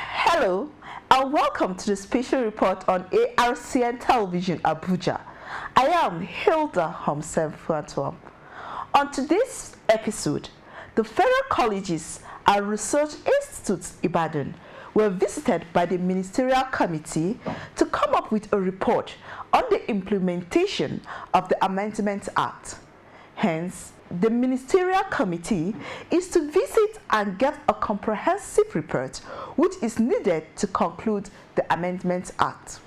Hello and welcome to the special report on ARCN Television Abuja. I am Hilda Homsen-Fuatuam. On today's episode, the Federal Colleges and Research Institutes Ibadan were visited by the Ministerial Committee to come up with a report on the implementation of the Amendment Act. Hence, the Ministerial Committee is to visit and get a comprehensive report which is needed to conclude the Amendment Act.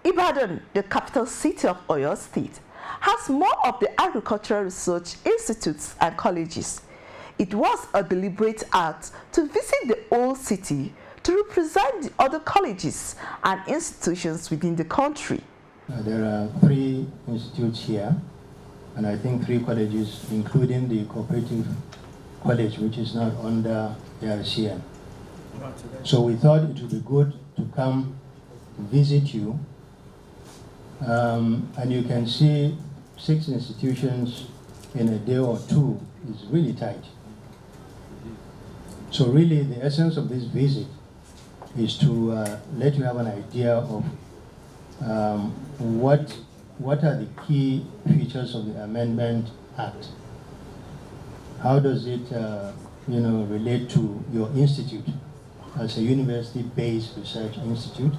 Ibadan, the capital city of Oyo State, has more of the agricultural research institutes and colleges. It was a deliberate act to visit the old city to represent the other colleges and institutions within the country. There are 3 institutes here, and I think 3 colleges, including the cooperative college, which is not under ARCN. So we thought it would be good to come visit you. And you can see 6 institutions in a day or 2 is really tight. So really the essence of this visit is to let you have an idea of what are the key features of the Amendment Act. How does it relate to your institute as a university-based research institute?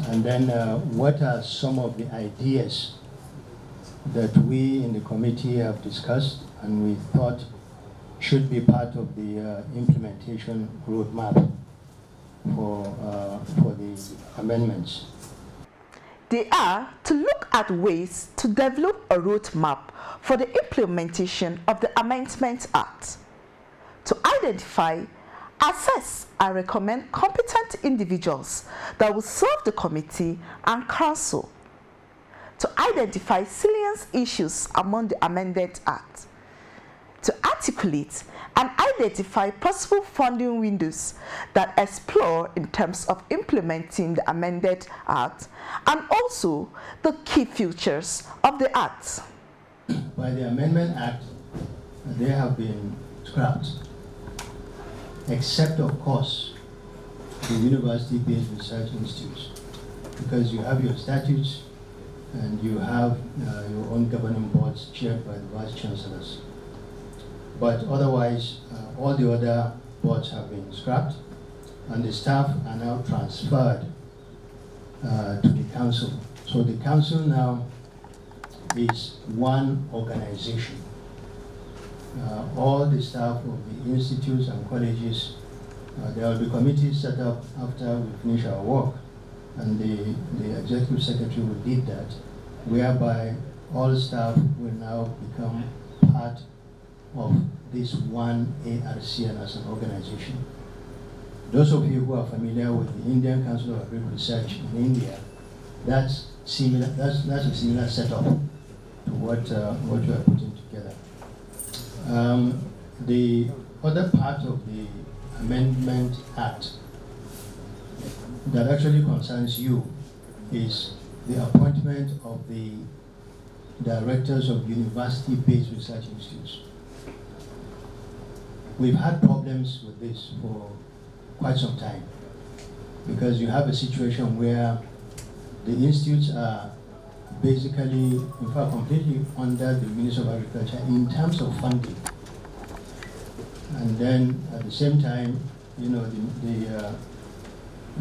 And then what are some of the ideas that we in the committee have discussed and we thought should be part of the implementation roadmap for the amendments? They are to look at ways to develop a roadmap for the implementation of the Amendment Act, to identify, assess and recommend competent individuals that will serve the committee and council, to identify salient issues among the Amendment Act, to articulate and identify possible funding windows that explore in terms of implementing the Amended Act, and also the key features of the Act. By the Amendment Act, they have been scrapped, except of course the university-based research institutes, because you have your statutes and you have your own governing boards chaired by the vice chancellors. But otherwise, all the other boards have been scrapped, and the staff are now transferred to the council. So the council now is one organization. All the staff of the institutes and colleges, there will be committees set up after we finish our work, and the executive secretary will lead that, whereby all staff will now become part of this one ARCN as an organization. Those of you who are familiar with the Indian Council of Agricultural Research in India, that's similar. That's a similar setup to what you are putting together. The other part of the Amendment Act that actually concerns you is the appointment of the directors of university-based research institutes. We've had problems with this for quite some time. because you have a situation where the institutes are basically, in fact, completely under the Ministry of Agriculture in terms of funding. And then at the same time, you know,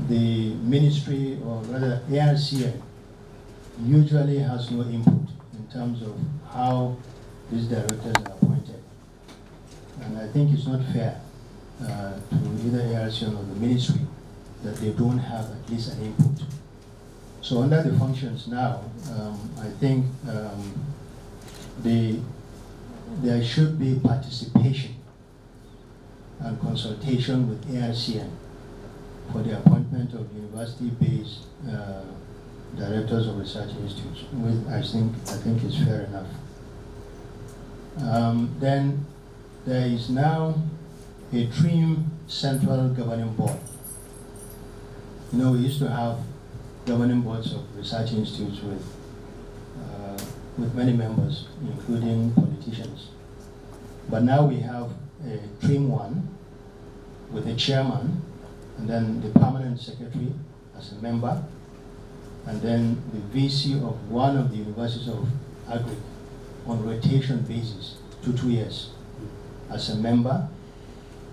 the ministry, or rather ARCN, usually has no input in terms of how these directors are appointed. And I think it's not fair to either ARCN or the ministry that they don't have at least an input. So under the functions now, I think there should be participation and consultation with ARCN for the appointment of university-based directors of research institutes, which I think is fair enough. Then there is now a TRIM central governing board. You know, we used to have governing boards of research institutes with many members, including politicians. But now we have a TRIM one with a chairman, and then the permanent secretary as a member, and then the VC of one of the universities of Agri on rotation basis, 2 years, as a member.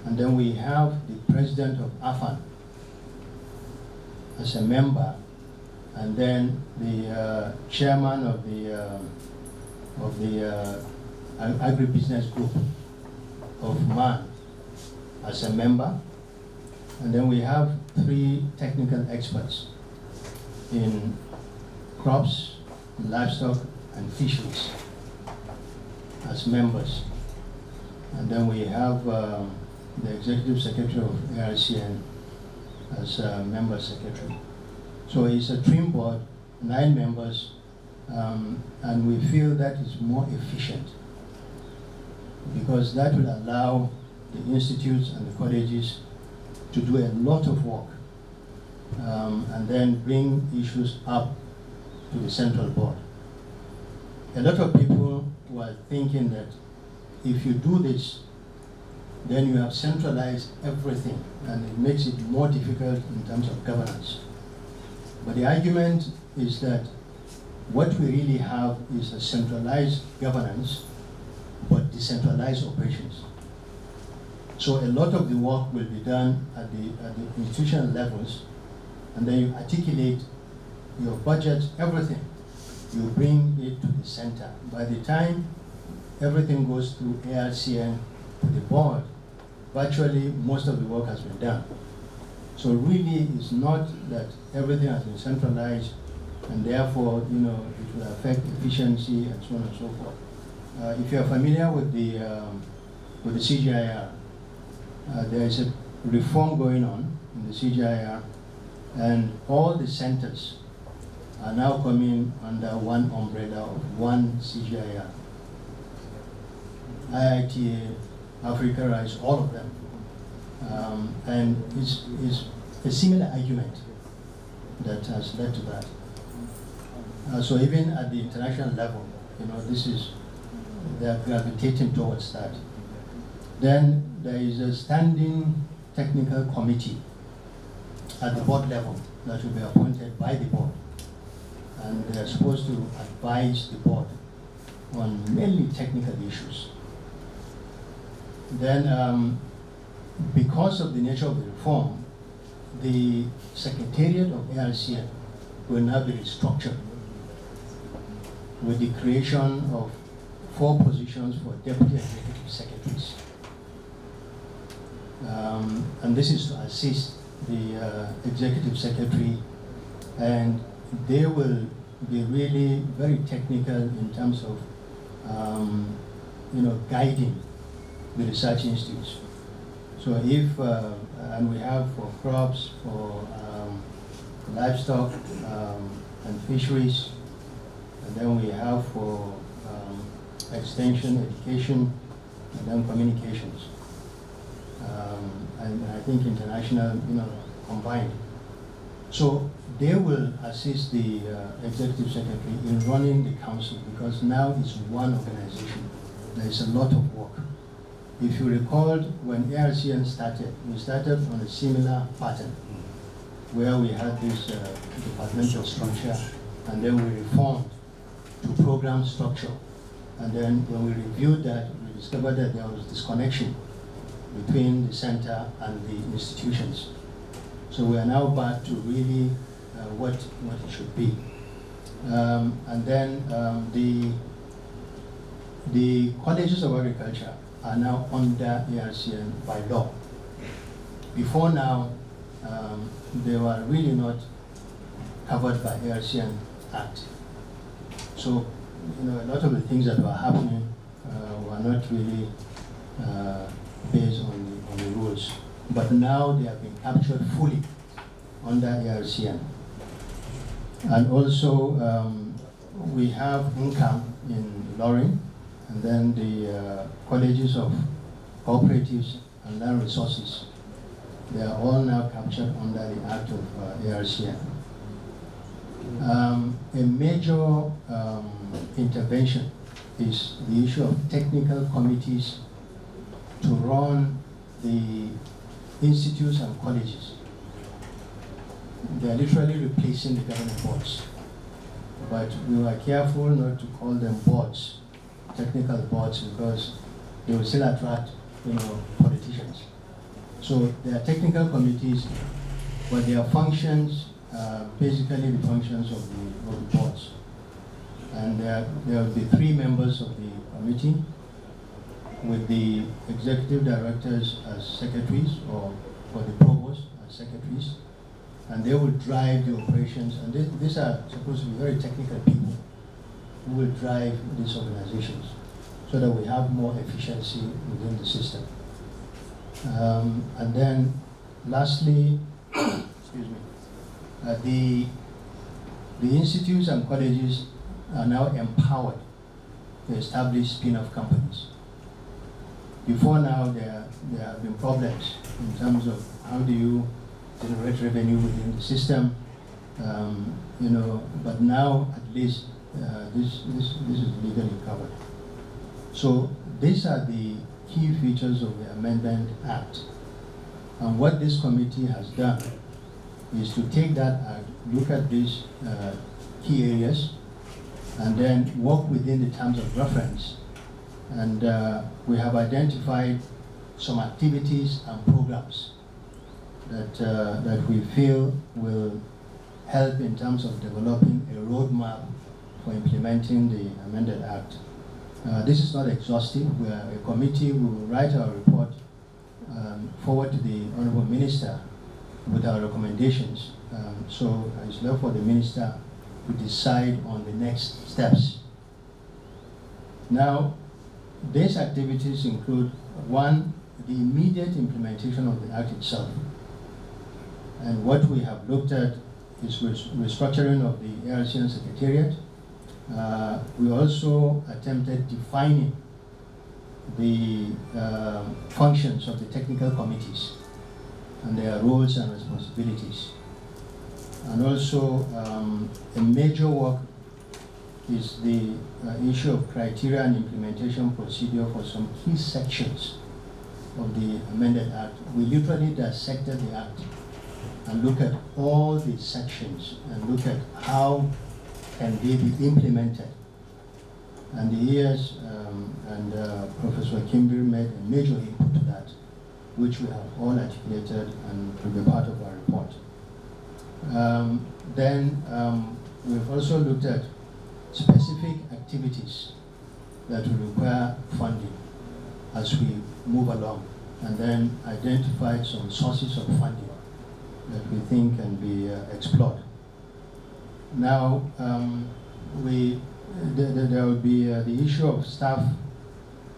And then we have the president of AFAN as a member, and then the chairman of the agribusiness group of MAN as a member. And then we have 3 technical experts in crops, livestock, and fisheries as members. And then we have the executive secretary of ARCN as a member secretary. So it's a TRIM board, 9 members, and we feel that is more efficient because that will allow the institutes and the colleges to do a lot of work and then bring issues up to the central board. A lot of people were thinking that if you do this, then you have centralized everything and it makes it more difficult in terms of governance. But the argument is that what we really have is a centralized governance but decentralized operations. So a lot of the work will be done at the institutional levels, and then you articulate your budget, everything. You bring it to the center. By the time everything goes through ARCN to the board, virtually most of the work has been done. So really it's not that everything has been centralized and therefore, you know, it will affect efficiency and so on and so forth. If you are familiar with the CGIR, there is a reform going on in the CGIR, and all the centers are now coming under one umbrella of one CGIR. IITA, Africa Rice, all of them. And it's a similar argument that has led to that. So even at the international level, you know, they're gravitating towards that. Then there is a standing technical committee at the board level that will be appointed by the board. And they're supposed to advise the board on mainly technical issues. Then, because of the nature of the reform, the Secretariat of ARCN will now be restructured with the creation of 4 positions for deputy executive secretaries. And this is to assist the executive secretary, and they will be really very technical in terms of guiding the research institutes. So if, and we have for crops, for livestock and fisheries, and then we have for extension, education, and then communications. And I think international, combined. So they will assist the executive secretary in running the council, because now it's one organization. There is a lot of work. If you recall, when ARCN started, we started on a similar pattern. where we had this departmental structure, and then we reformed to program structure. And then when we reviewed that, we discovered that there was disconnection between the center and the institutions. So we are now back to really what it should be. And then the colleges of agriculture are now under ARCN by law. Before now, they were really not covered by ARCN Act. So, a lot of the things that were happening were not really based on the rules. But now they have been captured fully under ARCN. And also, we have income in Loring, and then the colleges of cooperatives and land resources. They are all now captured under the Act of ARCN. A major intervention is the issue of technical committees to run the institutes and colleges. They are literally replacing the governing boards. But we were careful not to call them boards, technical boards, because they will still attract, politicians. So they are technical committees, but their functions are basically the functions of the boards. And there will be 3 members of the committee, with the executive directors as secretaries, or the provost as secretaries, and they will drive the operations. And these are supposed to be very technical people who will drive these organizations so that we have more efficiency within the system. And then lastly, excuse me, the institutes and colleges are now empowered to establish spin-off companies. Before now, there have been problems in terms of how do you generate revenue within the system, but now at least this is legally covered. So these are the key features of the Amendment Act. And what this committee has done is to take that act, look at these key areas, and then work within the terms of reference. And we have identified some activities and programs that we feel will help in terms of developing a roadmap for implementing the Amended Act. This is not exhaustive. We are a committee. We will write our report forward to the Honorable Minister with our recommendations. So it's left for the Minister to decide on the next steps. Now, these activities include, 1, the immediate implementation of the Act itself. And what we have looked at is restructuring of the ARCN Secretariat. We also attempted defining the functions of the technical committees and their roles and responsibilities. And also, a major work is the issue of criteria and implementation procedure for some key sections of the Amended Act. We literally dissected the Act and look at all the sections and look at how can they be implemented. And the ES and Professor Kimbir made a major input to that, which we have all articulated and will be part of our report. Then we've also looked at specific activities that will require funding as we move along, and then identified some sources of funding that we think can be explored. Now, there will be the issue of staff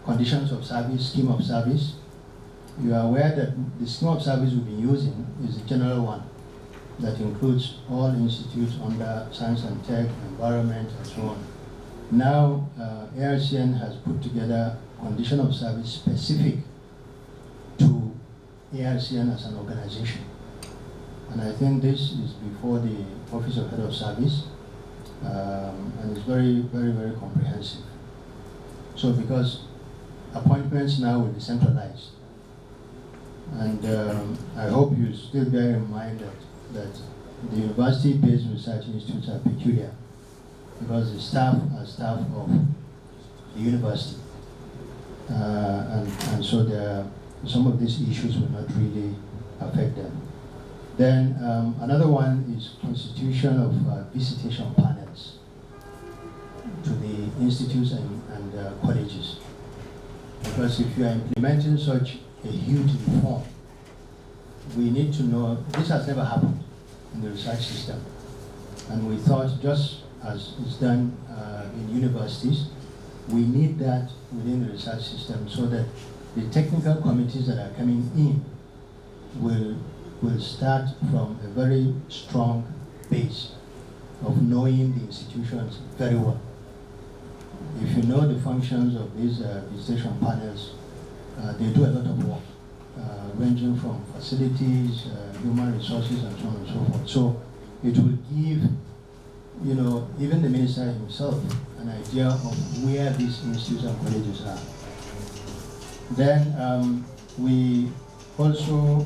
conditions of service, scheme of service. You are aware that the scheme of service we've been using is a general one that includes all institutes under science and tech, environment, and so on. Now, ARCN has put together condition of service specific to ARCN as an organization. And I think this is before the Office of Head of Service, and it's very, very, very comprehensive. So because appointments now will be centralized, and I hope you still bear in mind that that the university-based research institutes are peculiar because the staff are staff of the university. And so some of these issues will not really affect them. Then another one is constitution of visitation panels to the institutes and colleges. Because if you are implementing such a huge reform, we need to know, this has never happened in the research system. And we thought, just as is done in universities, we need that within the research system so that the technical committees that are coming in will start from a very strong base of knowing the institutions very well. If you know the functions of these visitation panels, they do a lot of work, ranging from facilities, human resources, and so on and so forth. So it will give, even the minister himself an idea of where these institutes and colleges are. Then we also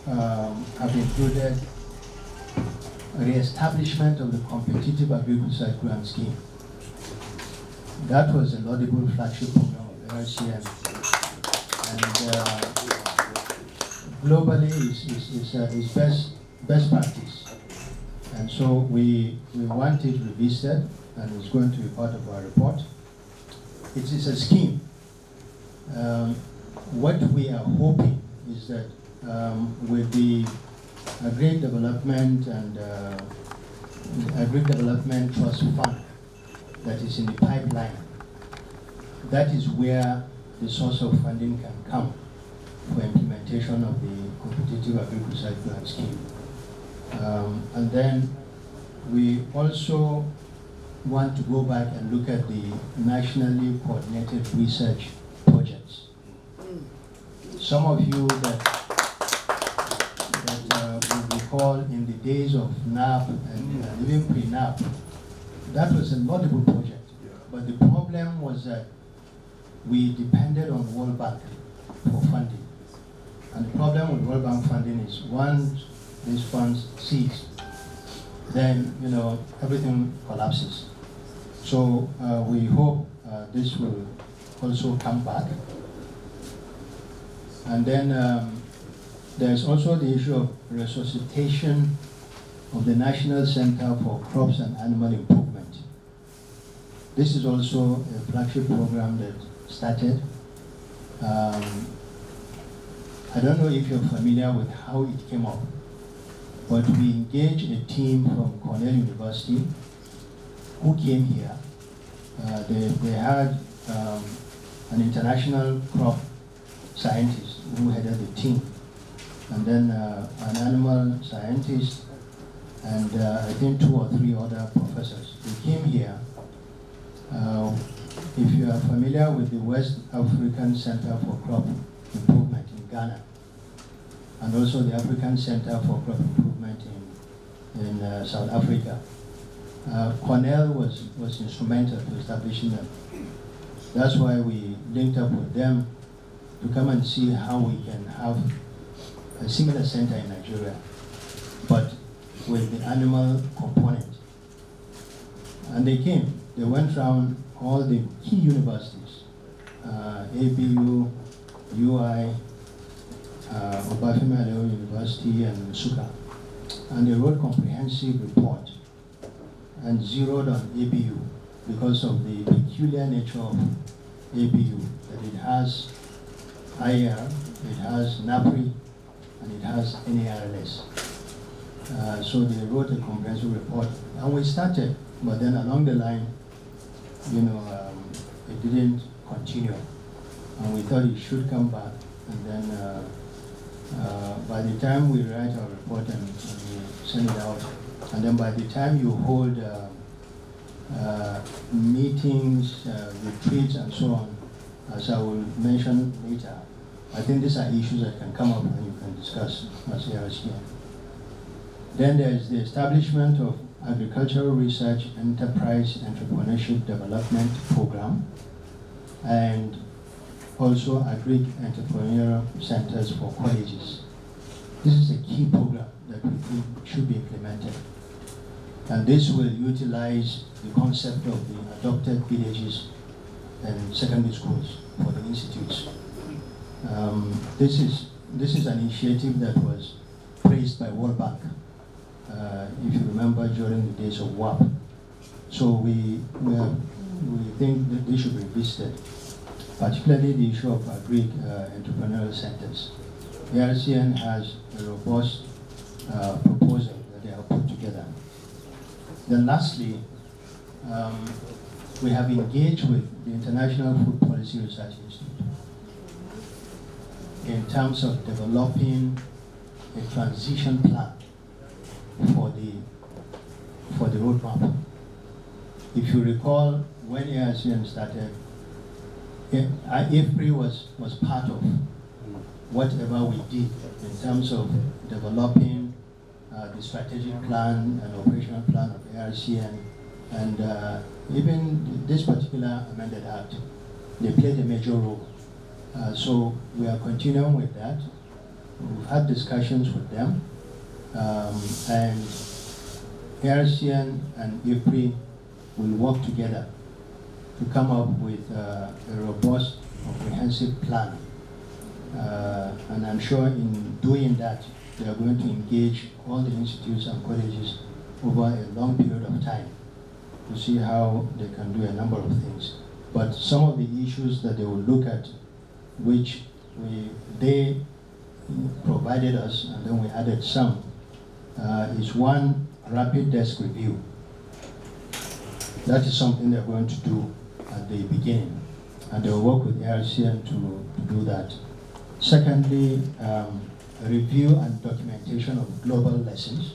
have included re-establishment of the competitive agriculture grant scheme. That was a laudable flagship program of ARCN, and globally is best practice. And so we want it revisited, and it's going to be part of our report. It is a scheme. What we are hoping is that with the Agri Development and Agri Development Trust Fund that is in the pipeline, that is where the source of funding can come for implementation of the competitive agriculture grant scheme. And then we also want to go back and look at the nationally coordinated research projects. Some of you that will recall in the days of NAP and even pre-NAP, that was a laudable project. But the problem was that we depended on World Bank for funding. And the problem with World Bank funding is once these funds cease, then everything collapses. So we hope this will also come back. And then there's also the issue of resuscitation of the National Center for Crops and Animal Improvement. This is also a flagship program that started. I don't know if you're familiar with how it came up, but we engaged a team from Cornell University who came here. They had an international crop scientist who headed the team, and then an animal scientist, and I think 2 or 3 other professors. They came here. If you are familiar with the West African Center for Crop Improvement in Ghana, and also the African Center for Crop Improvement in South Africa, Cornell was instrumental to establishing them. That's why we linked up with them to come and see how we can have a similar center in Nigeria, but with the animal component. And they came. They went around all the key universities, ABU, UI, Obafemi Awolowo University, and Nsukka. And they wrote a comprehensive report and zeroed on ABU because of the peculiar nature of ABU, that it has IR, it has NAPRI, and it has NARLS. So they wrote a comprehensive report, and we started, but then along the line, it didn't continue, and we thought it should come back, and then by the time we write our report and we send it out, and then by the time you hold meetings, retreats, and so on, as I will mention later, I think these are issues that can come up and you can discuss as ARCN. Then there's the establishment of Agricultural Research Enterprise Entrepreneurship Development Program, and also Agri Entrepreneurial Centers for Colleges. This is a key program. that we think should be implemented. And this will utilize the concept of the adopted villages and secondary schools for the institutes. This is an initiative that was praised by World Bank, if you remember, during the days of WAP. So we think that this should be revisited, particularly the issue of Greek entrepreneurial centers. ARCN has a robust proposal that they have put together. Then lastly, we have engaged with the International Food Policy Research Institute in terms of developing a transition plan for the roadmap. If you recall, when ARCN started, IFPRI was part of whatever we did in terms of developing the strategic plan and operational plan of ARCN, and even this particular amended act, they played a major role. So we are continuing with that. We've had discussions with them, and ARCN and IFPRI will work together to come up with a robust, comprehensive plan. And I'm sure in doing that, they are going to engage all the institutes and colleges over a long period of time to see how they can do a number of things. But some of the issues that they will look at, which they provided us, and then we added some, is one, rapid desk review. That is something they're going to do at the beginning, and they'll work with ARCN to do that. Secondly, review and documentation of global lessons.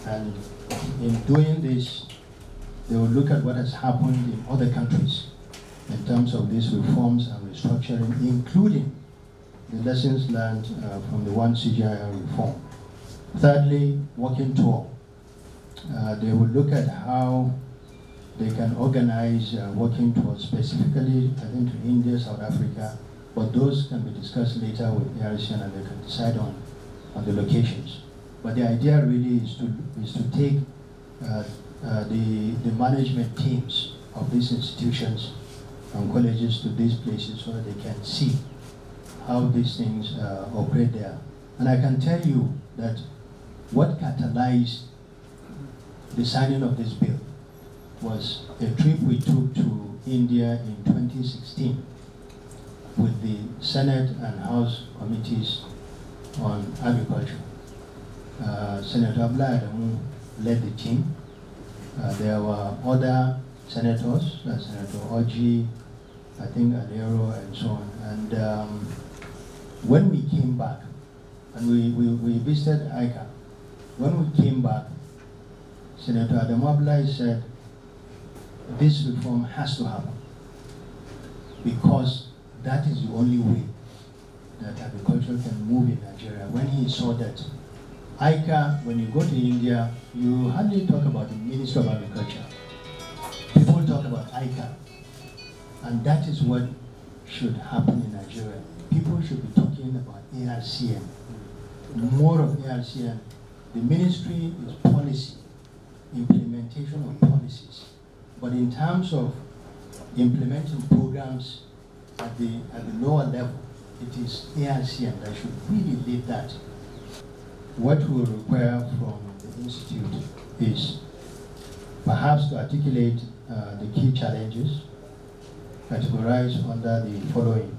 And in doing this, they will look at what has happened in other countries in terms of these reforms and restructuring, including the lessons learned from the one CGIR reform. Thirdly, working tour. They will look at how they can organize working tours specifically, I think, to India, South Africa, but those can be discussed later with ARCN and they can decide on the locations. But the idea really is to take the management teams of these institutions and colleges to these places so that they can see how these things operate there. And I can tell you that what catalyzed the signing of this bill was a trip we took to India in 2016 with the Senate and House committees on agriculture. Senator Abla Adamu led the team. There were other senators, Senator Oji, I think Alero, and so on. And when we came back, and we visited ICA, when we came back, Senator Adamu Abla said, this reform has to happen because that is the only way that agriculture can move in Nigeria. When he saw that ICA, when you go to India, you hardly talk about the Ministry of Agriculture. People talk about ICA. And that is what should happen in Nigeria. People should be talking about ARCN. More of ARCN. The ministry is policy, implementation of policies. But in terms of implementing programs at the lower level, it is ARCN that should really lead that. What we require from the institute is perhaps to articulate the key challenges, categorized under the following: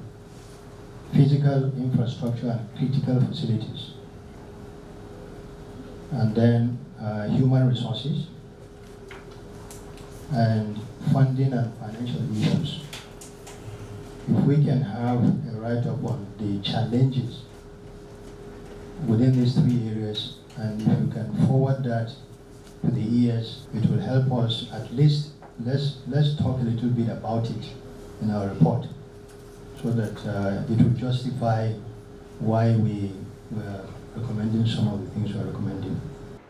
physical infrastructure and critical facilities, and then human resources, and funding and financial issues. If we can have a write-up on the challenges within these three areas, and if we can forward that to the ES, it will help us at least, let's talk a little bit about it in our report, so that it will justify why we were recommending some of the things we are recommending.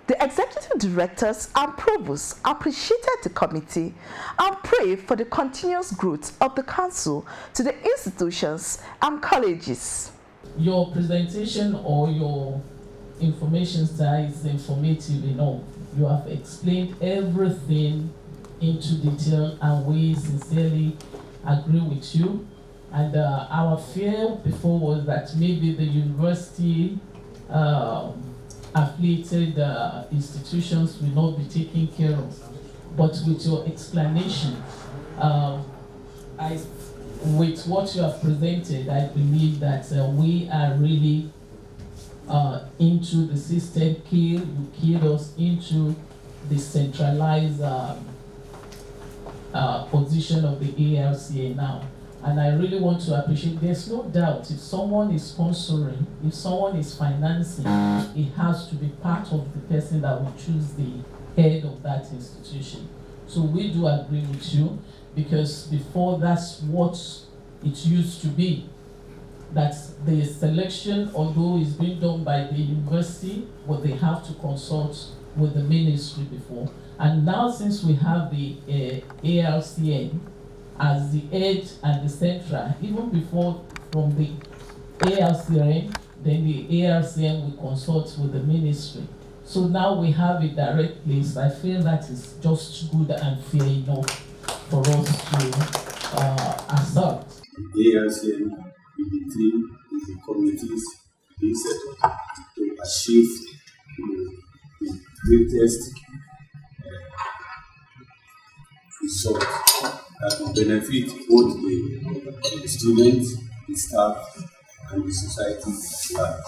The executive directors and provosts appreciated the committee and prayed for the continuous growth of the council to the institutions and colleges. Your presentation or your information, sir, is informative enough. You have explained everything into detail, and we sincerely agree with you. And our fear before was that maybe the university affiliated institutions will not be taken care of. But with your explanation, with what you have presented, I believe that we are really into the system. You keyed us into the centralized position of the ARCN now. And I really want to appreciate, there's no doubt if someone is sponsoring, if someone is financing, it has to be part of the person that will choose the head of that institution. So we do agree with you, because before that's what it used to be. That the selection, although is being done by the university, but they have to consult with the ministry before. And now since we have the ARCN as the head and the central, even before from the ARCN, then the ARCN will consult with the ministry. So now we have a direct place. I feel that is just good and fair enough for us to accept. The ARCN is the committees being set up to achieve the greatest result that will benefit both the students, the staff, and the society at large.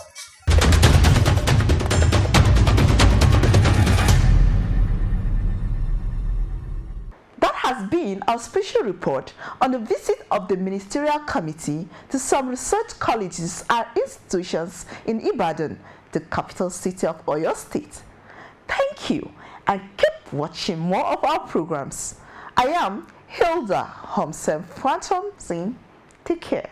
Has been our special report on the visit of the Ministerial Committee to some research colleges and institutions in Ibadan, the capital city of Oyo State. Thank you, and keep watching more of our programs. I am Hilda Homsen Phantom Singh. Take care.